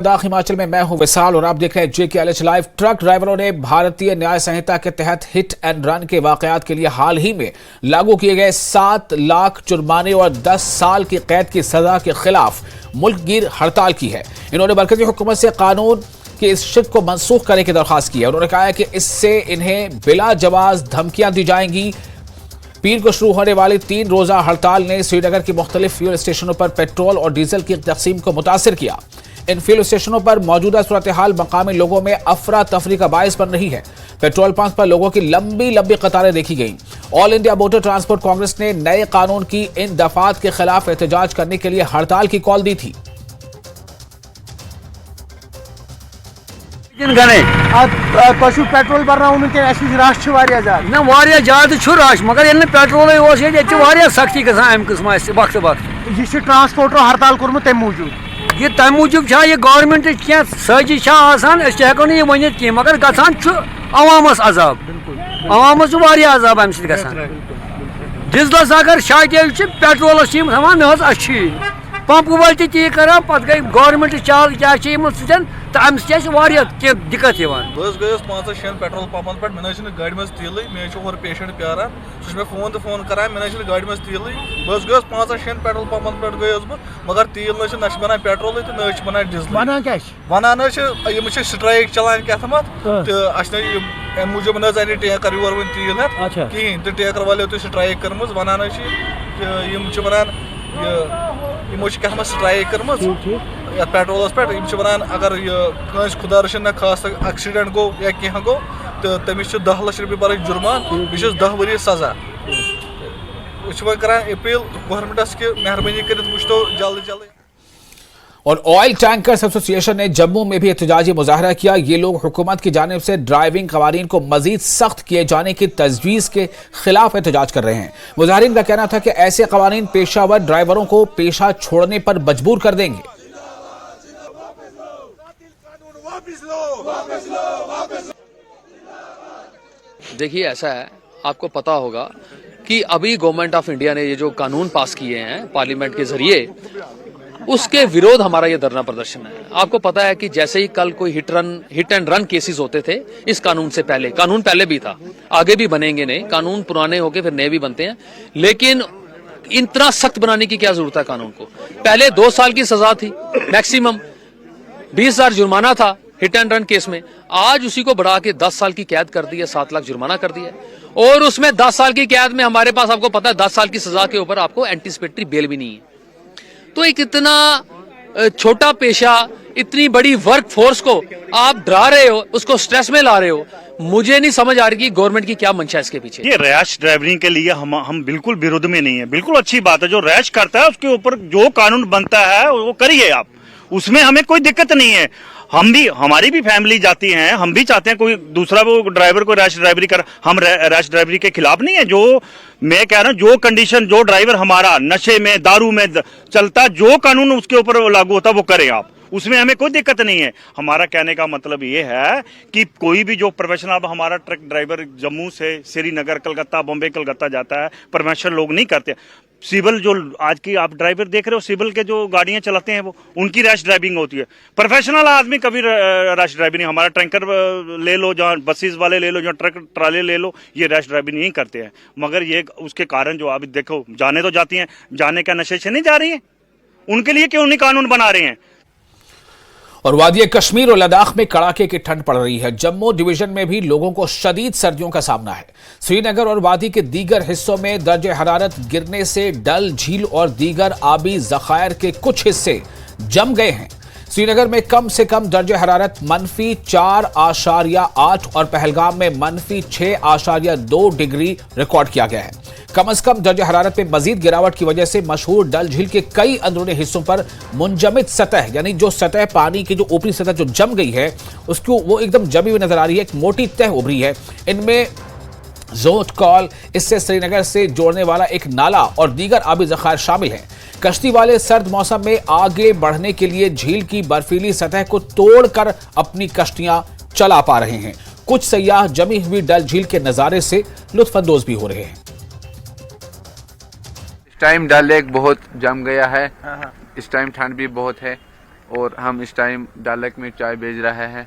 हिमाचल में मैं हूं विशाल और आप देख रहे हैं JKLH लाइव। ट्रक ड्राइवरों ने भारतीय न्याय संहिता के तहत हिट एंड रन के वाकयात के लिए हाल ही में लागू किए गए 7 लाख जुर्माने और 10 साल की कैद की सजा के खिलाफ मुल्कगीर हड़ताल की है। इन्होंने मरकजी हुकूमत से कानून की इस शिक को मनसूख करने की दरख्वास्त की है। उन्होंने कहा है कि इससे इन्हें बिला जवाज धमकियां दी जाएंगी। पीर को शुरू होने वाली 3 रोजा हड़ताल ने श्रीनगर की मुख्तलिफ फ्यूल स्टेशनों पर पेट्रोल और डीजल की तकसीम को मुतासिर किया। इन फ्यूल स्टेशनों पर मौजूदा सूरत हाल मकामी लोगों में अफरा तफरी का बायस बन रही है। पेट्रोल पंप पर लोगों की लंबी लंबी कतारें देखी गईं। All India motor transport Congress ने नए कानून की इन दफात के खिलाफ एहतजाज करने के लिए हड़ताल की कॉल दी थी। पेट्रोल भरना रश मगर पेट्रोल सख्ती वक्त वक्त ट्रांसपोर्टर हड़ताल कोर्मुत तम मूजूब यह तम मूजूब यह गवर्नमेंट क्या साजिश हेको न वन कह मगर गसान अवामस अजाब अवामस अजाब अम डीजलस अगर शार्टेज पेट्रोलस थवान मे अच्छी पंप वाल ती कर पे गई गवर्नमेंट चाल क्या सतन तो अम सह दिक्कत गयस 5-6 पेट्रोल पंपन पे मे गाड़ी मज तेल मे और पेशेंट प्यारान सह फोन तो फोन करान मे गाड़ी मज तेल बस गयस 5-6 पेट्रोल पंपन पे गयस मगर तेल न बनान पेट्रोल तो न बनान डीजल वन स्ट्राइक चलान क्या तो अम मूजूब न टैंकर योर वन तेल हेत कहें तो टैंकर वाले तो स्ट्राइक कर वन वन क्या स्ट्राइक कर पेट्रोलस पे वन अगर कंस खुदा रचन खास एक्सीडेंट गो या कह गो तो तमिस 10 लाख रुपये भर जुर्मान बेस 10 वरी सजा करान अपील गवर्नमेंटस कि मेहरबानी कर वो जल्दी जल्दी। और ऑयल टैंकर्स एसोसिएशन ने जम्मू में भी एहतजाजी मुजाहरा किया। ये लोग हुकूमत की जानिब से ड्राइविंग कवानीन को मजीद सख्त किए जाने की तजवीज़ के खिलाफ एहतजाज कर रहे हैं। मुजाहिरीन का कहना था कि ऐसे कवानीन पेशावर ड्राइवरों को पेशा छोड़ने पर मजबूर कर देंगे। देखिए ऐसा है, आपको पता होगा कि अभी गवर्नमेंट ऑफ इंडिया ने ये जो कानून पास किए हैं पार्लियामेंट के जरिए, उसके विरोध हमारा ये धरना प्रदर्शन है। आपको पता है कि जैसे ही कल कोई हिट एंड रन केसेस होते थे इस कानून से पहले, कानून पहले भी था, आगे भी बनेंगे, नहीं कानून पुराने होके फिर नए भी बनते हैं, लेकिन इतना सख्त बनाने की क्या जरूरत है कानून को। पहले 2 साल की सजा थी मैक्सिमम, 20,000 जुर्माना था हिट एंड रन केस में, आज उसी को बढ़ा के 10 साल की कैद कर दी है, 7 लाख जुर्माना कर दिया है। और उसमें 10 साल की कैद में हमारे पास आपको पता है 10 साल की सजा के ऊपर आपको एंटीसिपेटरी बेल भी नहीं है। तो एक इतना छोटा पेशा, इतनी बड़ी वर्क फोर्स को आप डरा रहे हो, उसको स्ट्रेस में ला रहे हो। मुझे नहीं समझ आ रही कि गवर्नमेंट की क्या मंशा है इसके पीछे। ये रैश ड्राइविंग के लिए हम बिल्कुल विरोध में नहीं है, बिल्कुल अच्छी बात है। जो रैश करता है उसके ऊपर जो कानून बनता है वो करिए आप, उसमें हमें कोई दिक्कत नहीं है। हम भी, हमारी भी फैमिली जाती है, हम भी चाहते हैं कोई दूसरा वो ड्राइवर को रैश ड्राइवरी कर, हम रैश ड्राइवरी के खिलाफ नहीं है। जो मैं कह रहा हूं, जो कंडीशन, जो ड्राइवर हमारा नशे में, दारू में चलता, जो कानून उसके ऊपर लागू होता वो करें आप, उसमें हमें कोई दिक्कत नहीं है। हमारा कहने का मतलब ये है कि कोई भी जो प्रोफेशनल, अब हमारा ट्रक ड्राइवर जम्मू से श्रीनगर, कलकत्ता, बॉम्बे, कलकत्ता जाता है, प्रोफेशनल लोग नहीं करते। सिविल जो आज की आप ड्राइवर देख रहे हो, सिविल के जो गाड़ियां चलाते हैं वो उनकी रैश ड्राइविंग होती है। प्रोफेशनल आदमी कभी रैश ड्राइविंग नहीं। हमारा टैंकर ले लो, जहाँ बसेस वाले ले लो, जहाँ ट्रक ट्राले ले लो, ये रैश ड्राइविंग नहीं करते हैं। मगर ये उसके कारण जो आप देखो, जाने तो जाती हैं, जाने का नशे से नहीं जा रही है, उनके लिए क्यों नहीं कानून बना रहे हैं। और वादी कश्मीर और लद्दाख में कड़ाके की ठंड पड़ रही है। जम्मू डिवीजन में भी लोगों को शदीद सर्दियों का सामना है। श्रीनगर और वादी के दीगर हिस्सों में दर्जे हरारत गिरने से डल झील और दीगर आबी जखायर के कुछ हिस्से जम गए हैं। श्रीनगर में कम से कम दर्जे हरारत -4.8 और पहलगाम में -6.2 डिग्री रिकॉर्ड किया गया है। कम से कम दर्जे हरारत में मजीद गिरावट की वजह से मशहूर डल झील के कई अंदरूनी हिस्सों पर मुंजमिद सतह, यानी जो सतह पानी की जो ऊपरी सतह जो जम गई है उसको वो एकदम जमी हुई नजर आ रही है। एक मोटी तह उभरी है। इनमें जोट कॉल, इससे श्रीनगर से जोड़ने वाला एक नाला और दीगर आबी जखायर शामिल हैं। कश्ती वाले सर्द मौसम में आगे बढ़ने के लिए झील की बर्फीली सतह को तोड़कर अपनी कश्तियां चला पा रहे हैं। कुछ सयाह जमी हुई डल झील के नजारे से लुत्फअंदोज भी हो रहे हैं। इस टाइम डल लेक बहुत जम गया है, इस टाइम ठंड भी बहुत है, और हम इस टाइम डल लेक में चाय बेच रहे हैं।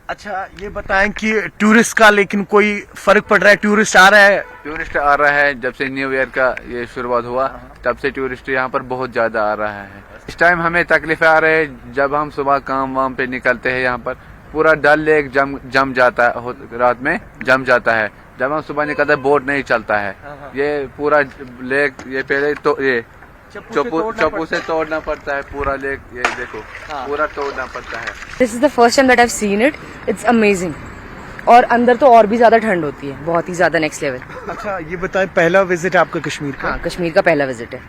अच्छा ये बताएं कि टूरिस्ट का लेकिन कोई फर्क पड़ रहा है? टूरिस्ट आ रहा है? टूरिस्ट आ रहा है, जब से न्यू ईयर का ये शुरुआत हुआ तब से टूरिस्ट यहाँ पर बहुत ज़्यादा आ रहा है। इस टाइम हमें तकलीफ आ रही है, जब हम सुबह काम वाम पे निकलते हैं यहाँ पर पूरा डल लेक जम जाता है, रात में जम जाता है। जब हम सुबह निकलते हैं बोट नहीं चलता है, ये पूरा लेक ये पहले तो ये चप्पू से तोड़ना पड़ता है पूरा लेक, ये देखो पूरा तोड़ना पड़ता है। This is the first time that I have seen it, it's amazing. और अंदर तो और भी ज्यादा ठंड होती है, बहुत ही ज्यादा नेक्स्ट लेवल। अच्छा ये बताएं पहला विजिट आपका कश्मीर का? हाँ, कश्मीर का पहला विजिट है।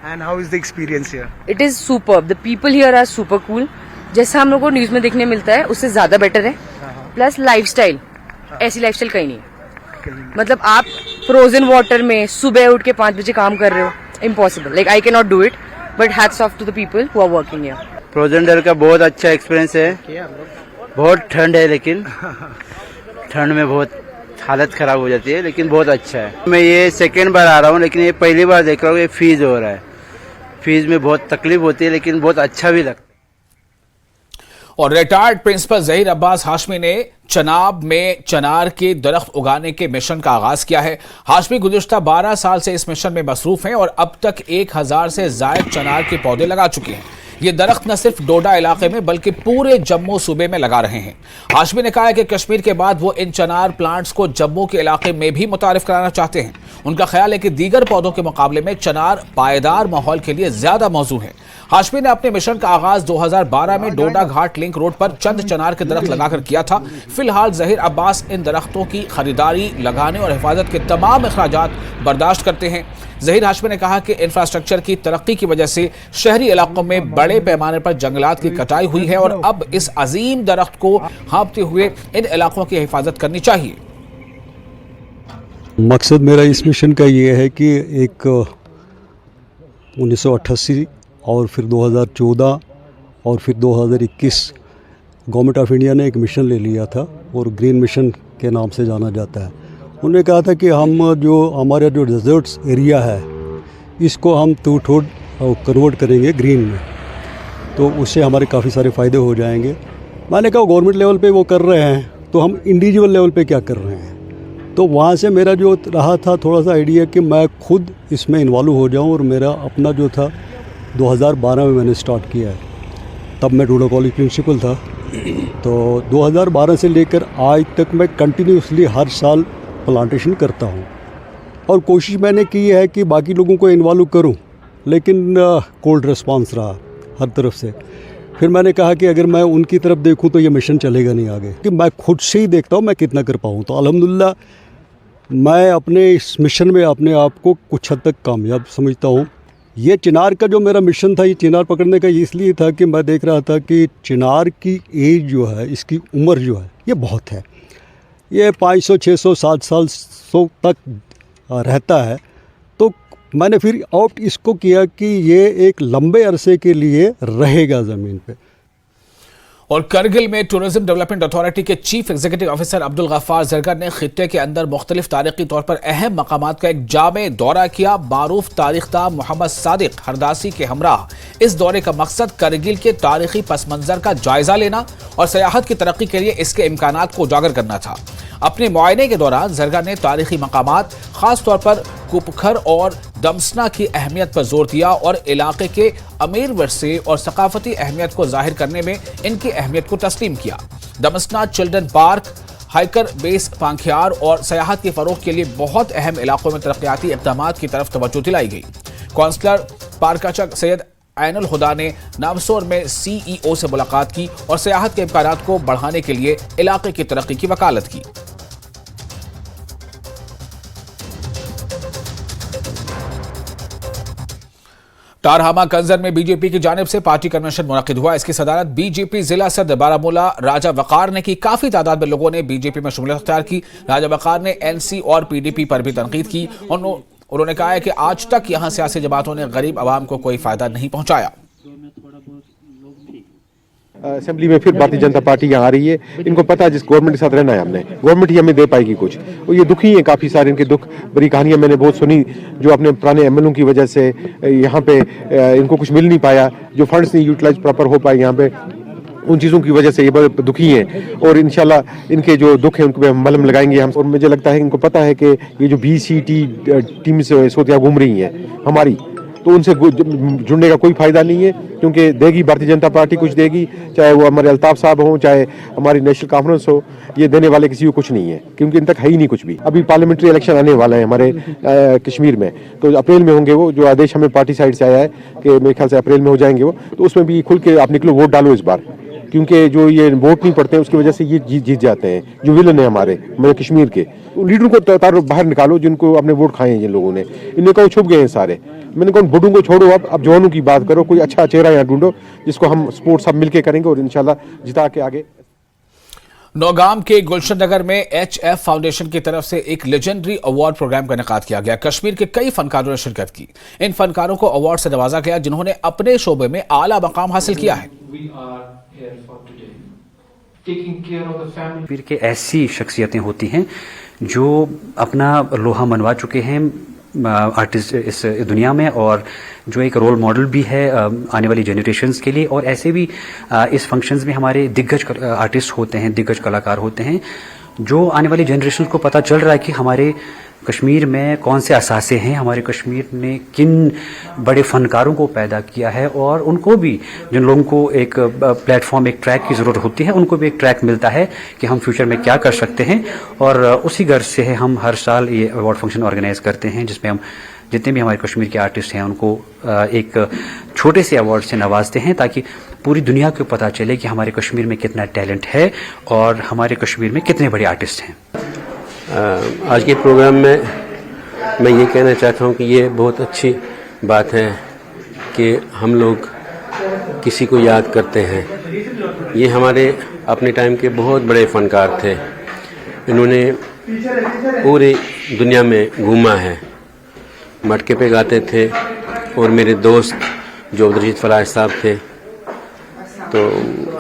And how is the experience here? It is superb, the people here are super cool. जैसा हम लोग को न्यूज में देखने मिलता है उससे ज्यादा बेटर है। प्लस लाइफस्टाइल, ऐसी लाइफस्टाइल कहीं नहीं। मतलब आप फ्रोजन वाटर में सुबह उठ के 5 बजे काम कर रहे हो, impossible. Like I can not do it, but hats off to the people who are working here. Frozen Dal का बहुत अच्छा एक्सपीरियंस है। बहुत ठंड है, लेकिन ठंड में बहुत हालत खराब हो जाती है, लेकिन बहुत अच्छा है। मैं ये सेकेंड बार आ रहा हूँ, लेकिन ये पहली बार देख रहा हूँ ये फीस हो रहा है। फीस में बहुत तकलीफ होती है, लेकिन बहुत अच्छा भी लगता है। और रिटायर्ड प्रिंसिपल जहीर अब्बास हाशमी ने चनाब में चनार के दरख्त उगाने के मिशन का आगाज किया है। हाशमी गुज़िश्ता 12 साल से इस मिशन में मसरूफ हैं और अब तक 1000 से जायद चनार के पौधे लगा चुके हैं। ये दरख्त न सिर्फ डोडा इलाके में बल्कि पूरे जम्मू सूबे में लगा रहे हैं। हाशमी ने कहा है कि कश्मीर के बाद वो इन चनार प्लांट्स को जम्मू के इलाके में भी मुतारिफ कराना चाहते हैं। उनका ख्याल है कि दीगर पौधों के मुकाबले में चनार पायदार माहौल के लिए ज्यादा मौजू है। हाशमी ने अपने मिशन का आगाज 2012 में डोडा घाट लिंक रोड पर चंद चनार के दरख्त लगाकर किया था। फिलहाल जहीर अब्बास इन दरख्तों की खरीदारी, लगाने और हिफाजत के तमाम अखराजात बर्दाश्त करते हैं। जहीर हाशमी ने कहा कि इंफ्रास्ट्रक्चर की तरक्की की वजह से शहरी इलाकों में बड़े पैमाने पर जंगलात की कटाई हुई है और अब इस अजीम दरख्त को हाँपते हुए इन इलाकों की हिफाजत करनी चाहिए। मकसद मेरा इस मिशन का ये है कि एक 1988 और फिर 2014 और फिर 2021 गवर्नमेंट ऑफ इंडिया ने एक मिशन ले लिया था और ग्रीन मिशन के नाम से जाना जाता है। उन्होंने कहा था कि हम जो हमारा जो डेजर्ट्स एरिया है इसको हम टू थोड़ कन्वर्ट करेंगे ग्रीन में, तो उससे हमारे काफ़ी सारे फ़ायदे हो जाएंगे। मैंने कहा गवर्नमेंट लेवल पे वो कर रहे हैं, तो हम इंडिविजुअल लेवल पे क्या कर रहे हैं। तो वहाँ से मेरा जो रहा था थोड़ा सा आइडिया कि मैं खुद इसमें इन्वॉल्व हो जाऊँ, और मेरा अपना जो था 2012 में मैंने स्टार्ट किया है। तब मैं डोडा कॉलेज प्रिंसिपल था, तो 2012 से लेकर आज तक मैं कंटिन्यूसली हर साल प्लांटेशन करता हूँ और कोशिश मैंने की है कि बाकी लोगों को इन्वॉल्व करूँ, लेकिन कोल्ड रिस्पांस रहा हर तरफ से। फिर मैंने कहा कि अगर मैं उनकी तरफ देखूँ तो ये मिशन चलेगा नहीं आगे, कि मैं खुद से ही देखता हूँ मैं कितना कर पाऊँ। तो अल्हम्दुलिल्लाह मैं अपने इस मिशन में अपने आप को कुछ हद तक कामयाब समझता हूँ। ये चिनार का जो मेरा मिशन था, ये चिनार पकड़ने का इसलिए था कि मैं देख रहा था कि चिनार की एज जो है, इसकी उम्र जो है ये बहुत है। ये 500, 600, 7 साल 100 तक रहता है। तो मैंने फिर आउट इसको किया कि ये एक लंबे अरसे के लिए रहेगा ज़मीन पे। और करगिल में टूरिज्म डेवलपमेंट अथॉरिटी के chief executive officer Abdul Gaffar Zargar ने खित्ते के अंदर मुख्तलिफ तारीखी तौर पर अहम मकामात का एक जामे दौरा किया। मारूफ तारीखदा मोहम्मद सादिक हरदासी के हमराह इस दौरे का मकसद करगिल के तारीखी पस मंजर का जायजा लेना और सयाहत की तरक्की के लिए इसके इम्कानात को उजागर करना था। अपने मुआयने के दौरान जरगर ने तारीखी मकामात, खास तौर पर कुपखर और दमसना की अहमियत पर जोर दिया और इलाके के अमीर वर्से और सकाफती अहमियत को जाहिर करने में इनकी अहमियत को तस्लीम किया। दमसना चिल्ड्रन पार्क, हाइकर बेस पांखियार और सयाहत के फरोग के लिए बहुत अहम इलाकों में तरक्याती इक़दामात की तरफ तवज्जो दिलाई गई। काउंसलर पारकाचक सैयद ऐनुल हुदा ने नामसोर में CEO से मुलाकात की और सयाहत के इम्कानात को बढ़ाने के लिए इलाके की तरक्की की वकालत की। टारहामा कंजर में बीजेपी की जानिब से पार्टी कन्वेंशन मुनक्किद हुआ। इसकी सदारत बीजेपी जिला सदर बारामूला राजा वकार ने की। काफी तादाद में लोगों ने बीजेपी में शमूलियत अख्तियार की। राजा वकार ने NC और PDP पर भी तनकीद की। उन्होंने कहा है कि आज तक यहां सियासी जमातों ने गरीब आवाम को कोई फायदा नहीं पहुंचाया। असेंबली में फिर भारतीय जनता पार्टी यहाँ आ रही है। इनको पता है जिस गवर्नमेंट के साथ रहना है हमने, गवर्नमेंट ही हमें दे पाएगी कुछ। और ये दुखी हैं काफ़ी सारे, इनके दुख बड़ी कहानियाँ मैंने बहुत सुनी, जो अपने पुराने एमएलओ की वजह से यहाँ पे इनको कुछ मिल नहीं पाया, जो फंड्स नहीं यूटिलाइज प्रॉपर हो पाए यहाँ पे, उन चीज़ों की वजह से ये बहुत दुखी हैं। और इंशाल्लाह इनके जो दुख हैं उनको पे मलहम लगाएंगे हम। और मुझे लगता है इनको पता है कि ये जो BCT टीम से सोतियाँ घूम रही हैं हमारी, तो उनसे जुड़ने का कोई फायदा नहीं है, क्योंकि देगी भारतीय जनता पार्टी कुछ देगी, चाहे वो हमारे अल्ताफ साहब हों, चाहे हमारी नेशनल कॉन्फ्रेंस हो, ये देने वाले किसी को कुछ नहीं है, क्योंकि इन तक है ही नहीं कुछ भी। अभी पार्लियामेंट्री इलेक्शन आने वाला है हमारे कश्मीर में, तो अप्रैल में होंगे वो, जो आदेश हमें पार्टी साइड से आया है कि मेरे ख्याल से अप्रैल में हो जाएंगे वो, तो उसमें भी खुल के आप निकलो, वोट डालो इस बार, क्योंकि जो ये वोट नहीं पड़ते हैं उसकी वजह से ये जीत जाते हैं। जो विलन है हमारे कश्मीर के लीडरों को बाहर निकालो, जिनको अपने वोट खाए हैं जिन लोगों ने, इनने कहो छुप गए हैं सारे। मैंने कहा बुढ़ों को छोड़ो, अब जवानों की बात करो, कोई अच्छा चेहरा यहाँ ढूंढो जिसको हम सपोर्ट सब मिलके करेंगे और इंशाल्लाह जिता के आगे। नौगाम के गुलशन नगर में HF फाउंडेशन की तरफ से एक लेजेंडरी अवार्ड प्रोग्राम का इनेकाद किया गया। कश्मीर के कई फनकारों ने शिरकत की। इन फनकारों को अवार्ड से नवाजा गया जिन्होंने अपने शोबे में आला मकाम हासिल किया है। कश्मीर के ऐसी शख्सियतें होती हैं जो अपना लोहा मनवा चुके हैं आर्टिस्ट इस दुनिया में, और जो एक रोल मॉडल भी है आने वाली जनरेशन्स के लिए। और ऐसे भी इस फंक्शंस में हमारे दिग्गज आर्टिस्ट होते हैं, दिग्गज कलाकार होते हैं, जो आने वाली जनरेशन को पता चल रहा है कि हमारे कश्मीर में कौन से असासे हैं, हमारे कश्मीर ने किन बड़े फनकारों को पैदा किया है, और उनको भी, जिन लोगों को एक प्लेटफॉर्म, एक ट्रैक की ज़रूरत होती है, उनको भी एक ट्रैक मिलता है कि हम फ्यूचर में क्या कर सकते हैं। और उसी गर्ज से है हम हर साल ये अवार्ड फंक्शन ऑर्गेनाइज करते हैं, जिसमें हम जितने भी हमारे कश्मीर के आर्टिस्ट हैं उनको एक छोटे से अवार्ड से नवाजते हैं, ताकि पूरी दुनिया को पता चले कि हमारे कश्मीर में कितना टैलेंट है और हमारे कश्मीर में कितने बड़े आर्टिस्ट हैं। आज के प्रोग्राम में मैं ये कहना चाहता हूँ कि ये बहुत अच्छी बात है कि हम लोग किसी को याद करते हैं। ये हमारे अपने टाइम के बहुत बड़े फनकार थे, इन्होंने पूरी दुनिया में घूमा है, मटके पे गाते थे। और मेरे दोस्त जो अब्दुल फराज साहब थे, तो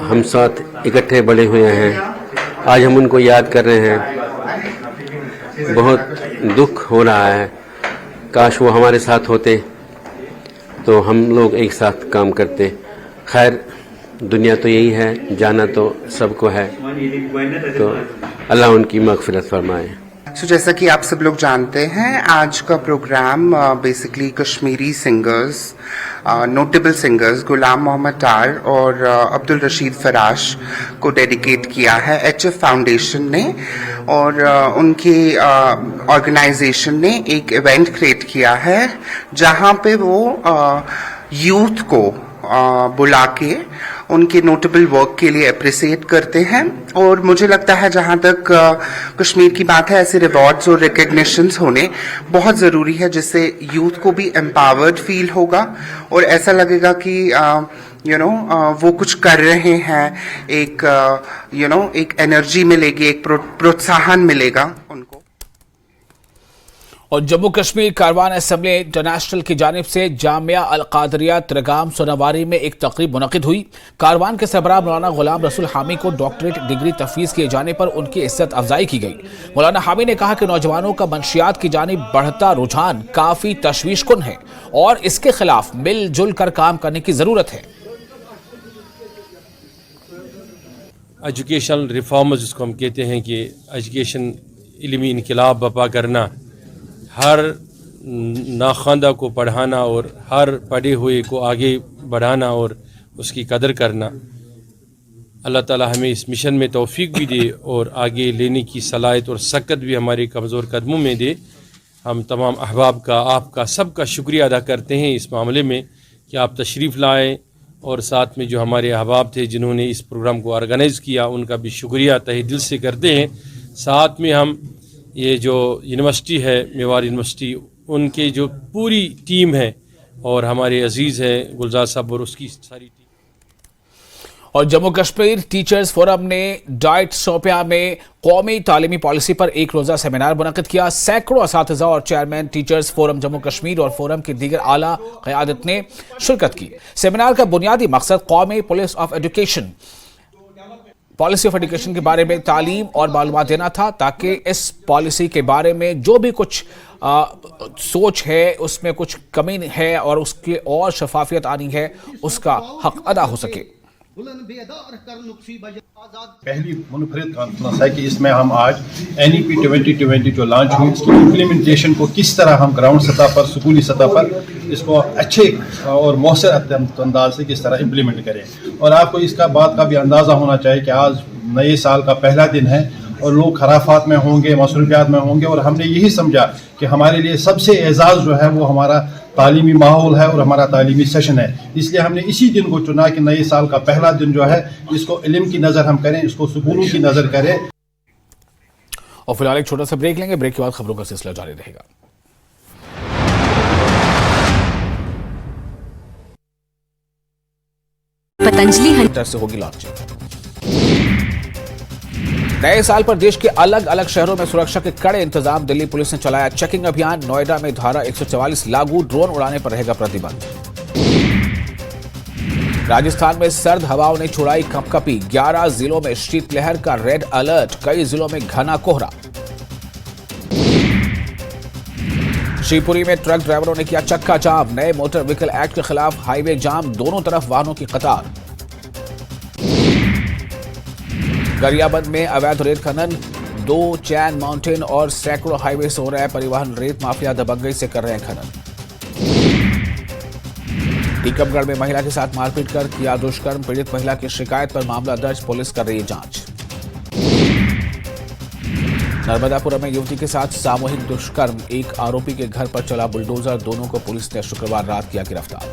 हम साथ इकट्ठे बड़े हुए हैं, आज हम उनको याद कर रहे हैं। बहुत दुख हो रहा है, काश वो हमारे साथ होते तो हम लोग एक साथ काम करते। खैर दुनिया तो यही है, जाना तो सबको है, तो अल्लाह उनकी मग़फ़िरत फरमाए। जैसा कि आप सब लोग जानते हैं, आज का programme basically Kashmiri singers, notable singers Ghulam Mohammad Dar और अब्दुल रशीद फराश को डेडिकेट किया है HF फाउंडेशन ने। और उनके ऑर्गेनाइजेशन ने एक इवेंट क्रिएट किया है जहां पे वो यूथ को बुला के उनके नोटेबल वर्क के लिए अप्रिसिएट करते हैं। और मुझे लगता है जहां तक कश्मीर की बात है, ऐसे रिवॉर्ड्स और रिकग्निशंस होने बहुत ज़रूरी है, जिससे यूथ को भी एम्पावर्ड फील होगा और ऐसा लगेगा कि वो कुछ कर रहे हैं, एक एक एनर्जी मिलेगी, एक प्रोत्साहन मिलेगा उनको। और जम्मू कश्मीर कारवान असेंबली इंटरनेशनल की जानिब से जामिया अल कादरिया त्रगाम सोनावारी में एक तकरीब मुनक़िद हुई। कारवान के सरबराह मौलाना गुलाम रसूल हामी को डॉक्टरेट डिग्री तफवीज़ किए जाने पर उनकी इज्जत अफजाई की गई। मौलाना हामी ने कहा कि नौजवानों का मंशियात की जानिब बढ़ता रुझान काफ़ी तशवीशकुन है और इसके खिलाफ मिलजुल कर काम करने की ज़रूरत है। एजुकेशनल रिफॉर्म्स जिसको हम कहते हैं कि एजुकेशन इल्मी इनकलाब बपा करना, हर नाख्वानदा को पढ़ाना और हर पढ़े हुए को आगे बढ़ाना और उसकी कदर करना। अल्लाह ताला हमें इस मिशन में तौफीक भी दे और आगे लेने की सलाहियत और सकत भी हमारे कमज़ोर कदमों में दे। हम तमाम अहबाब का, आपका, सबका शुक्रिया अदा करते हैं इस मामले में कि आप तशरीफ़ लाएँ, और साथ में जो हमारे अहबाब थे जिन्होंने इस प्रोग्राम को ऑर्गेनाइज़ किया उनका भी शुक्रिया तहे दिल से करते हैं। साथ में हम ये जो यूनिवर्सिटी है, मेवाड़ यूनिवर्सिटी, उनके जो पूरी टीम है और हमारे अजीज़ हैं गुलजार साहब और उसकी सारी टीम। और जम्मू कश्मीर टीचर्स फोरम ने डाइट शोपियां में कौमी तालीमी पॉलिसी पर एक रोजा सेमिनार मुनक्किद किया। सैकड़ों असातिज़ा और chairman teachers forum Jammu Kashmir और फोरम की दीगर आला क़यादत ने शिरकत की। सेमिनार का बुनियादी मकसद कौमी पॉलिसी ऑफ एजुकेशन के बारे में तालीम और मालूमात देना था, ताकि इस पॉलिसी के बारे में जो भी कुछ सोच है उसमें कुछ कमी है और उसकी और शफाफियत आनी है, उसका हक अदा हो सके। पहली मुनफरिद कॉन्फ्रेंस है कि इसमें हम आज NEP 2020 जो लॉन्च हुई इसकी इम्प्लीमेंटेशन को किस तरह हम ग्राउंड सतह पर, स्कूली सतह पर इसको अच्छे और मौसर अंदाज से किस तरह इम्प्लीमेंट करें। और आपको इसका बात का भी अंदाज़ा होना चाहिए कि आज नए साल का पहला दिन है और लोग खराफात में होंगे, मसरूफियात में होंगे, और हमने यही समझा कि हमारे लिए सबसे एजाज़ जो है वो हमारा तालीमी माहौल है और हमारा तालीमी सेशन है। इसलिए हमने इसी दिन को चुना कि नए साल का पहला दिन जो है इसको इल्म की नज़र हम करें, इसको स्कूलों की नज़र करें। और फिलहाल एक छोटा सा ब्रेक लेंगे, ब्रेक के बाद खबरों का सिलसिला जारी रहेगा। पतंजलि से होगी लॉन्चिंग। नए साल पर देश के अलग अलग शहरों में सुरक्षा के कड़े इंतजाम। दिल्ली पुलिस ने चलाया चेकिंग अभियान। नोएडा में धारा 144 लागू, ड्रोन उड़ाने पर रहेगा प्रतिबंध। राजस्थान में सर्द हवाओं ने छुड़ाई कंपकपी। 11 जिलों में शीतलहर का रेड अलर्ट, कई जिलों में घना कोहरा। शिवपुरी में ट्रक ड्राइवरों ने किया चक्का जाम। नए मोटर व्हीकल एक्ट के खिलाफ हाईवे जाम, दोनों तरफ वाहनों की कतार। गरियाबंद में अवैध रेत खनन, 2 चैन माउंटेन और सैकड़ों हाईवे से हो रहा है परिवहन। रेत माफिया दबंगई से कर रहे हैं खनन। टीकमगढ़ में महिला के साथ मारपीट कर किया दुष्कर्म, पीड़ित महिला की शिकायत पर मामला दर्ज, पुलिस कर रही है जांच। नर्मदापुरम में युवती के साथ सामूहिक दुष्कर्म, एक आरोपी के घर पर चला बुलडोजर, दोनों को पुलिस ने शुक्रवार रात किया गिरफ्तार।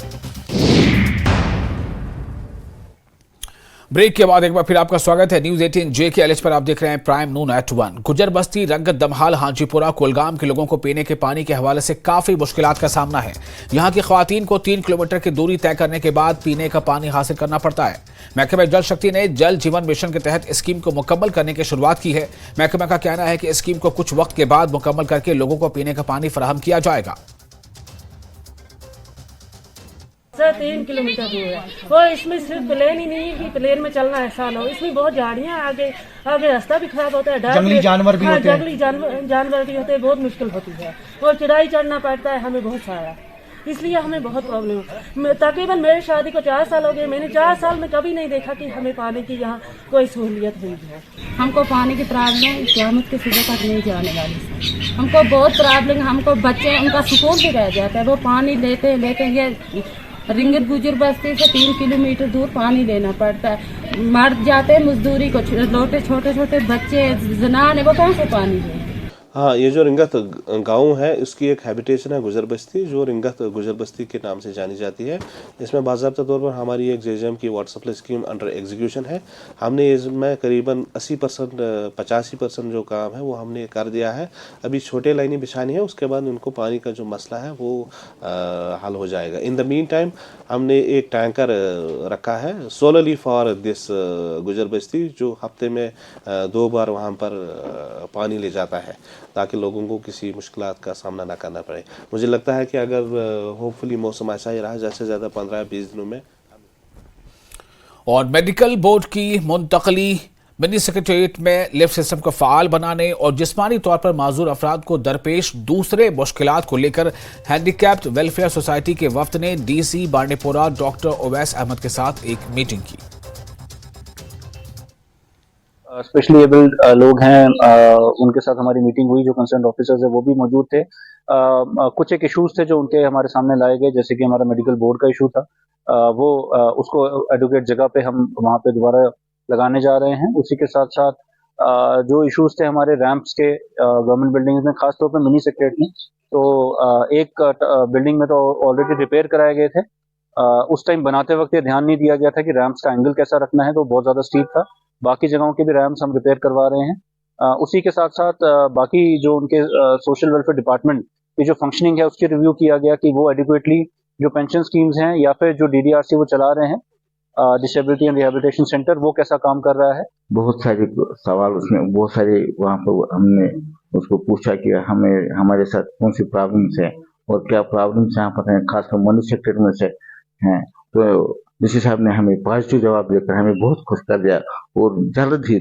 ब्रेक के बाद एक बार फिर आपका स्वागत है न्यूज 18 JKLH पर। आप देख रहे हैं प्राइम नून एट 1। गुजर बस्ती, रंगत, दमहाल, हांजीपुरा, कुलगाम के लोगों को पीने के पानी के हवाले से काफी मुश्किलात का सामना है। यहां की खवातीन को 3 किलोमीटर की दूरी तय करने के बाद पीने का पानी हासिल करना पड़ता है। महकमा जल शक्ति ने जल जीवन मिशन के तहत स्कीम को मुकम्मल करने की शुरुआत की है। महकमा का कहना है कि स्कीम को कुछ वक्त के बाद मुकम्मल करके लोगों को पीने का पानी फराहम किया जाएगा। 3 किलोमीटर दूर है और इसमें सिर्फ प्लेन ही नहीं है कि प्लेन में चलना आसान हो, इसमें बहुत झाड़ियाँ, आगे रास्ता भी खराब होता है, जंगली जानवर भी होते हैं, जंगली जानवर भी होते हैं, बहुत मुश्किल होती है और चढ़ाई चढ़ना पड़ता है हमें बहुत सारा, इसलिए हमें बहुत प्रॉब्लम। तकरीबन मेरी शादी को 4 साल हो गए, मैंने 4 साल में कभी नहीं देखा कि हमें पानी की यहाँ कोई सहूलियत हुई है। हमको पानी की प्रॉब्लम क़यामत के सुबह तक नहीं जाने वाली, हमको बहुत प्रॉब्लम। हमको बच्चे उनका सुकून भी रह जाता है, वो पानी लेते ये रिंगत गुजर बस्ती से 3 किलोमीटर दूर पानी लेना पड़ता है। मर जाते हैं मजदूरी को, लोटे छोटे छोटे बच्चे जनान है, वो कौन से पानी लें। हाँ, ये जो रिंगत गांव है इसकी एक हैबिटेशन है गुजर बस्ती, जो रिंगत गुजर बस्ती के नाम से जानी जाती है। इसमें बाज़ाब्ता तौर पर हमारी एक JJM की water supply scheme under execution है। हमने इसमें करीबन 80% 85% जो काम है वो हमने कर दिया है। अभी छोटे लाइनें बिछानी है, उसके बाद उनको पानी का जो मसला है वो हल हो जाएगा। इन द मीन टाइम हमने एक टैंकर रखा है सोलरली फॉर दिस गुजर बस्ती, जो हफ्ते में 2 बार वहाँ पर पानी ले जाता है ताकि लोगों को किसी मुश्किलात का सामना ना करना पड़े। मुझे लगता है कि अगर होपफुली मौसम ऐसा ही रहा, ज़्यादा से ज़्यादा 15-20 दिनों में। और मेडिकल बोर्ड की मुंतकली मिनी सेक्रेटेरिएट में लिफ्ट सिस्टम को फ़ाल बनाने और जिस्मानी तौर पर माजूर अफराद को दरपेश दूसरे मुश्किलात को लेकर हैंडीकैप्ड वेलफेयर सोसाइटी के वफ्द ने DC बांडीपोरा डॉक्टर ओवैस अहमद के साथ एक मीटिंग की। स्पेशली एबल्ड लोग हैं, उनके साथ हमारी मीटिंग हुई। जो कंसर्न ऑफिसर्स है वो भी मौजूद थे। कुछ एक इश्यूज थे जो उनके हमारे सामने लाए गए, जैसे कि हमारा मेडिकल बोर्ड का इशू था, वो उसको एडुकेट जगह पे हम वहाँ पे दोबारा लगाने जा रहे हैं। उसी के साथ साथ जो इश्यूज थे हमारे रैंप्स के गवर्नमेंट बिल्डिंग्स में, खासतौर पर मिनी सेक्रेटरीट में, तो एक बिल्डिंग में तो ऑलरेडी रिपेयर कराए गए थे। उस टाइम बनाते वक्त ये ध्यान नहीं दिया गया था कि रैंप्स का एंगल कैसा रखना है, तो बहुत ज़्यादा स्टीप था। बाकी जगहों के भी रैम्स हम रिपेयर करवा रहे हैं। उसी के साथ साथ बाकी जो उनके सोशल वेलफेयर डिपार्टमेंट की जो फंक्शनिंग है उसकी रिव्यू किया गया कि वो एडिक्वेटली जो पेंशन स्कीम्स हैं या फिर जो DDRC वो चला रहे हैं डिसेबिलिटी एंड रिहेबिलिटेशन सेंटर, वो कैसा काम कर रहा है? बहुत सारे सवाल उसमें, बहुत सारे वहाँ पर हमने उसको पूछा कि हमारे साथ कौन सी प्रॉब्लम्स है और क्या प्रॉब्लम्स यहाँ पर हैं, खासकर मनी सेक्टर में से हैं। तो डीसी साहब ने हमें पॉजिटिव जवाब देकर हमें बहुत खुश कर दिया। और जल्द ही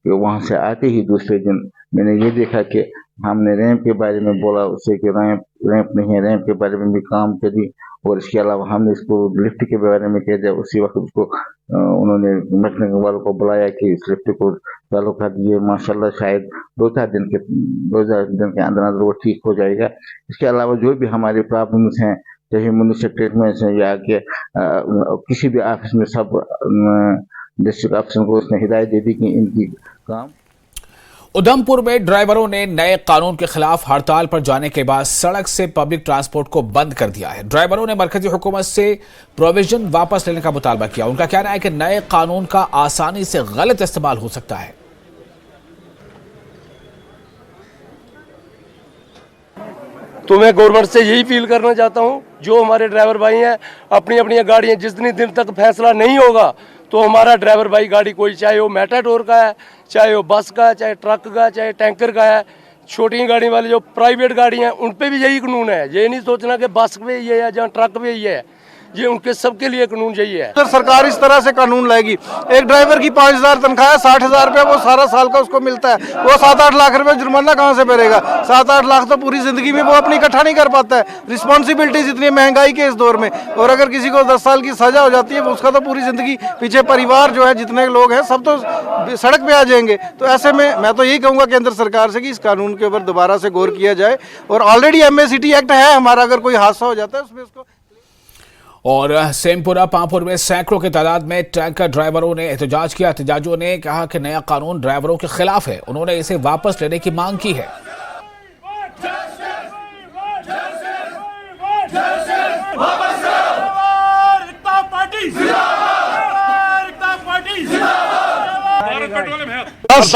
वहाँ से आते ही दूसरे दिन मैंने ये देखा कि हमने रैंप के बारे में बोला उससे कि रैंप नहीं है, रैंप के बारे में भी काम करी। और इसके अलावा हमने इसको लिफ्ट के बारे में कह दिया। उसी वक्त उसको उन्होंने मैकेनिक वालों को बुलाया कि इस लिफ्ट को चालू कर दिए। माशाल्लाह शायद 2-4 दिन के अंदर अंदर वो ठीक हो जाएगा। इसके अलावा जो भी हमारी प्रॉब्लम्स हैं, चाहे म्यूनिसिपल में से या कि किसी भी ऑफिस में, सब डिस्ट्रिक्ट ऑफिसर को उसने हिदायत दे दी कि इनकी काम। उधमपुर में ड्राइवरों ने नए कानून के खिलाफ हड़ताल पर जाने के बाद सड़क से पब्लिक ट्रांसपोर्ट को बंद कर दिया है। ड्राइवरों ने मरकजी हुकूमत से प्रोविजन वापस लेने का मुतालबा किया। उनका कहना है कि नए कानून का आसानी से गलत इस्तेमाल हो सकता है। तो मैं गवर्नमेंट से यही फील करना चाहता हूं, जो हमारे ड्राइवर भाई हैं अपनी अपनी गाड़ियां, जितनी दिन तक फैसला नहीं होगा तो हमारा ड्राइवर भाई गाड़ी, कोई चाहे वो मेटाडोर का है, चाहे वो बस का, चाहे ट्रक का, चाहे टैंकर का है, छोटी गाड़ी वाले जो प्राइवेट गाड़ी हैं उन पे भी यही कानून है। ये नहीं सोचना कि बस पे ये है, जहाँ ट्रक पे ये है, ये उनके सबके लिए कानून चाहिए है। तो सरकार इस तरह से कानून लाएगी, एक ड्राइवर की 5,000 तनख्वाह है, 60,000 रुपया वो सारा साल का उसको मिलता है, वो 7-8 लाख रुपए जुर्माना कहाँ से भरेगा? 7-8 लाख तो पूरी जिंदगी में वो अपनी इकट्ठा नहीं कर पाता है। रिस्पॉन्सिबिलिटीज इतनी महंगाई के इस दौर में, और अगर किसी को 10 साल की सजा हो जाती है उसका तो पूरी जिंदगी पीछे परिवार जो है, जितने लोग हैं सब तो सड़क पे आ जाएंगे। तो ऐसे में मैं तो यही कहूँगा केंद्र सरकार से कि इस कानून के ऊपर दोबारा से गौर किया जाए। और ऑलरेडी MACT एक्ट है हमारा, अगर कोई हादसा हो जाता है उसमें उसको। और सेमपुरा पांपुर में सैकड़ों की तादाद में टैंकर ड्राइवरों ने एहतजाज किया। एहतजाजियों ने कहा कि नया कानून ड्राइवरों के खिलाफ है। उन्होंने इसे वापस लेने की मांग की है।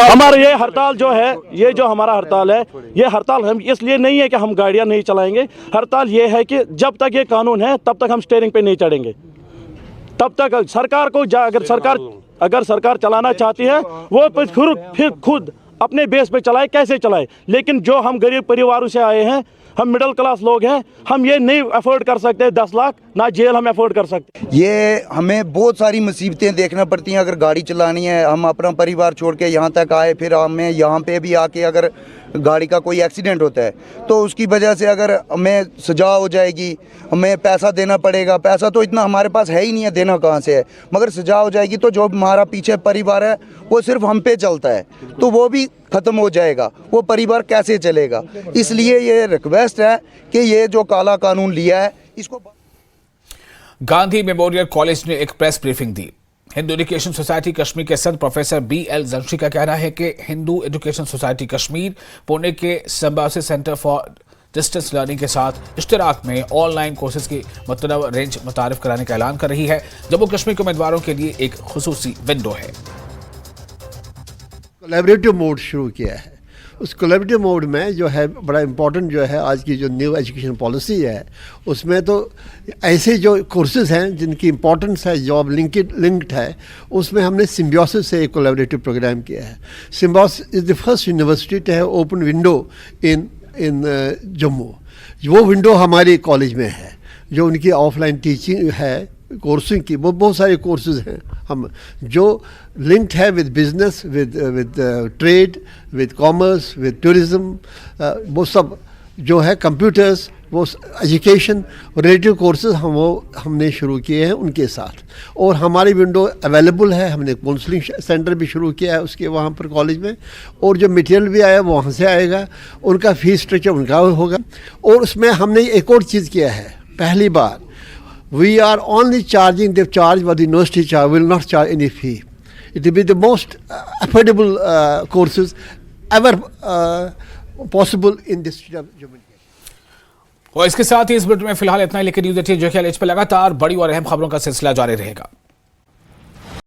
हमारा ये हड़ताल जो है, ये जो हमारा हड़ताल है, ये हड़ताल हम इसलिए नहीं है कि हम गाड़ियां नहीं चलाएंगे। हड़ताल ये है कि जब तक ये कानून है तब तक हम स्टीयरिंग पे नहीं चढ़ेंगे। तब तक सरकार को अगर सरकार चलाना चाहती है वो फिर खुद अपने बेस पे चलाए, कैसे चलाए। लेकिन जो हम गरीब परिवारों से आए हैं, हम मिडिल क्लास लोग हैं, हम ये नहीं अफोर्ड कर सकते 10 लाख, ना जेल हम अफोर्ड कर सकते। ये हमें बहुत सारी मुसीबतें देखना पड़ती हैं अगर गाड़ी चलानी है। हम अपना परिवार छोड़ के यहाँ तक आए, फिर हमें यहाँ पे भी आके अगर गाड़ी का कोई एक्सीडेंट होता है तो उसकी वजह से अगर हमें सजा हो जाएगी, हमें पैसा देना पड़ेगा। पैसा तो इतना हमारे पास है ही नहीं है, देना कहाँ से है, मगर सजा हो जाएगी तो जो हमारा पीछे परिवार है वो सिर्फ हम पे चलता है, तो वो भी ख़त्म हो जाएगा। वो परिवार कैसे चलेगा? इसलिए ये रिक्वेस्ट है कि ये जो काला कानून लिया है इसको। गांधी मेमोरियल कॉलेज ने एक प्रेस ब्रीफिंग दी। हिंदू एजुकेशन सोसाइटी कश्मीर के सदर प्रोफेसर BL जंशी का कहना है कि हिंदू एजुकेशन सोसाइटी कश्मीर पुणे के symbiosis centre for distance learning के साथ इश्तराक में ऑनलाइन कोर्सेज की मुतनव्वि रेंज मुतारिफ कराने का ऐलान कर रही है। जम्मू कश्मीर के उम्मीदवारों के लिए एक खुसूसी विंडो है। कोलैबोरेटिव मोड शुरू किया है। उस कोलैबोरेटिव मोड में जो है बड़ा इम्पोर्टेंट जो है आज की जो न्यू एजुकेशन पॉलिसी है उसमें तो ऐसे जो कोर्सेज हैं जिनकी इम्पोर्टेंस है, जॉब लिंक्ड है, उसमें हमने सिम्बायोसिस से एक कोलैबोरेटिव प्रोग्राम किया है। Symbiosis is the first university to have open window in Jammu. वो विंडो हमारे कॉलेज में है, जो उनकी ऑफलाइन टीचिंग है, कोर्सिंग की वो बहुत सारे कोर्सेज हैं हम जो लिंक्ड है with business, with trade, with commerce, with tourism, वो सब जो है कंप्यूटर्स, वो एजुकेशन रिलेटेड कोर्सेज हमने शुरू किए हैं उनके साथ। और हमारी विंडो अवेलेबल है, हमने काउंसलिंग सेंटर भी शुरू किया है उसके वहाँ पर कॉलेज में, और जो मटेरियल भी आया वो वहाँ से आएगा, उनका फीस स्ट्रक्चर उनका होगा। और उसमें हमने एक और चीज़ किया है, पहली बार we are only charging the charge what the university charge, will not charge any fee. It will be the most affordable courses ever possible in this state of Jammu. और इसके साथ ही इस बुलेटिन में फिलहाल इतना ही, लेकिन न्यूज़ 18 जो है पर लगातार बड़ी और अहम खबरों का सिलसिला जारी रहेगा।